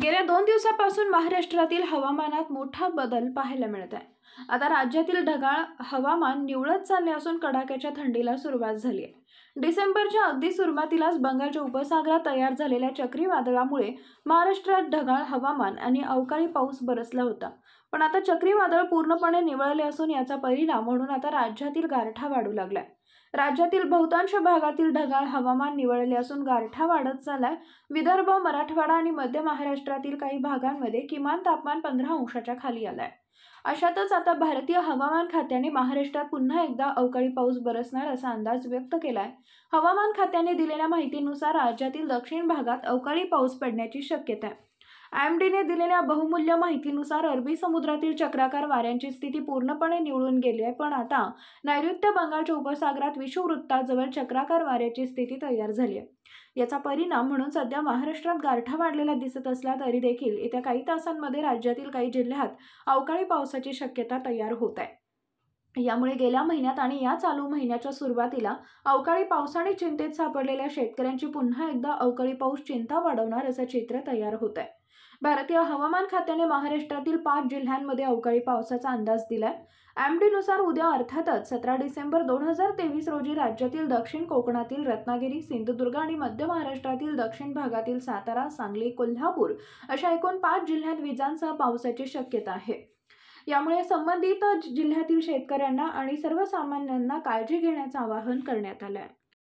गेल्या 2 दिवसापासून महाराष्ट्रातील हवामानात मोठा बदल पाहायला मिळत आहे. आता राज्यातील ढगाळ हवामान निवळत चालले असून कडाक्याच्या थंडीला सुरुवात झाली आहे. डिसेंबरच्या अगदी सुरुवातीलाच बंगालच्या उपसागरात तयार झालेल्या चक्रीवादळामुळे महाराष्ट्रात ढगाळ हवामान आणि अवकाळी पाऊस बरसला होता. पण आता चक्रीवादळ पूर्णपणे निवळले असून याचा परिणाम म्हणून आता राज्यातील गारठा वाढू लागलाय. राज्यातील बहुतांश भागातील ढगाळ हवामान निवळले असून गारठा वाढत चाललाय. विदर्भ, मराठवाडा आणि मध्य महाराष्ट्रातील काही भागांमध्ये किमान तापमान 15 अंशाच्या खाली आलंय. अशातच आता भारतीय हवामान खात्याने महाराष्ट्रात पुन्हा एकदा अवकाळी पाऊस बरसणार असा अंदाज व्यक्त केलाय. हवामान खात्याने दिलेल्या माहितीनुसार राज्यातील दक्षिण भागात अवकाळी पाऊस पडण्याची शक्यता आहे. IMDने दिलेल्या बहुमूल्य माहितीनुसार अरबी समुद्रातील चक्राकार वाऱ्यांची स्थिती पूर्णपणे निवळून गेली आहे. पण आता नैऋत्य बंगालच्या उपसागरात विषुववृत्ताजवळ चक्राकार वाऱ्याची स्थिती तयार झाली आहे. याचा परिणाम म्हणून सध्या महाराष्ट्रात गारठा वाढलेला दिसत असला तरी देखील येत्या काही तासांमध्ये राज्यातील काही जिल्ह्यात अवकाळी पावसाची शक्यता तयार होत आहे. यामुळे गेल्या महिन्यात आणि या चालू महिन्याच्या सुरुवातीला अवकाळी पावसाने चिंतेत सापडलेल्या शेतकऱ्यांची पुन्हा एकदा अवकाळी पाऊस चिंता वाढवणार असं चित्र तयार होत आहे. भारतीय हवामान खात्याने महाराष्ट्रातील 5 जिल्ह्यांमध्ये अवकाळी पावसाचा अंदाज दिलाय. IMDनुसार उद्या अर्थातच 17 डिसेंबर 2023 रोजी राज्यातील दक्षिण कोकणातील रत्नागिरी, सिंधुदुर्ग आणि मध्य महाराष्ट्रातील दक्षिण भागातील सातारा, सांगली, कोल्हापूर अशा एकूण 5 जिल्ह्यात विजांसह पावसाची शक्यता आहे. यामुळे संबंधित जिल्ह्यातील शेतकऱ्यांना आणि सर्वसामान्यांना काळजी घेण्याचं आवाहन करण्यात आलं आहे.